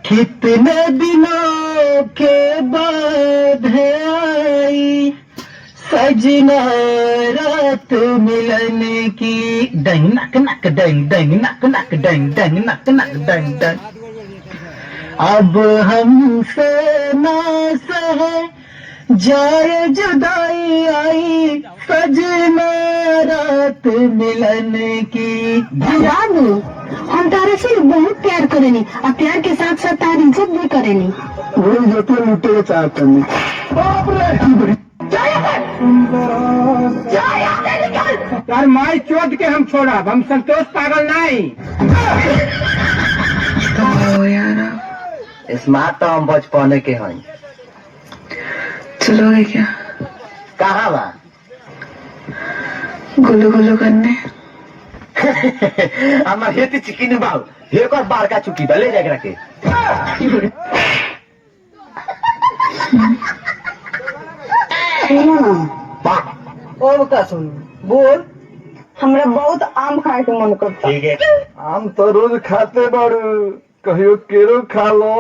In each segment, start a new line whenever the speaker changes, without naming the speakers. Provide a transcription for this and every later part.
कितने दिनों के बाद है आई सजना रात मिलन की। डंग नक नक डंग डंग नक नक डंग डंग नक नक डंग डंग। अब हमसे ना सहे जाए जुदाई आई सजना रात मिलन की।
बाबू हम तारा से बहुत प्यार करेनी और प्यार के साथ साथ तार इज्जत भी करेनी।
वही जो तो लुटे चाहते हैं।
यार माई चोट के हम छोड़ा हम संतोष पागल नहीं।
स्मार्ट तो हम बचपने के हैं।
चलोगे क्या?
कहाँ बा?
गुल्लू गुल्लू करने।
हमार हेती चिकिन बाव एक और बार का चुकी बा ले जाके रखे।
और का सुन बोल।
हमरा बहुत आम खाए के मन करता।
ठीक है।
हम तो रोज खाते बाड़ू कहियो केरो खा लो।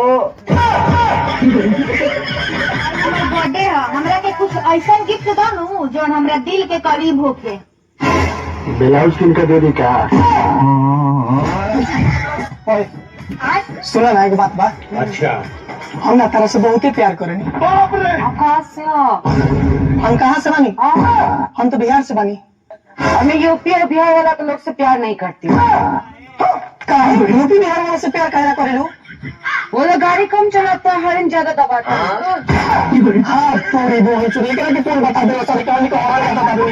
बर्थडे है हमरा के कुछ ऐसा गिफ्ट दो नु जो हमरा दिल के करीब होके।
ब्लाउज किन का दे दी का?
सुना ना एक बात बा।
अच्छा
हम ना तारा से बहुत ही प्यार करेनी।
आकाश से
हम कहाँ से बानी? हम तो बिहार से बानी।
हमें यूपी और बिहार वाला के लोग से प्यार नहीं करती।
काहे यूपी बिहार वाला से प्यार काहे करे लो?
वो लोग गाड़ी कम चलाता है हॉर्न ज्यादा दबाता है।
हाँ तोरी बोल चुरी लेकिन कि तू बता दे सर क्या निकल रहा है बता दे।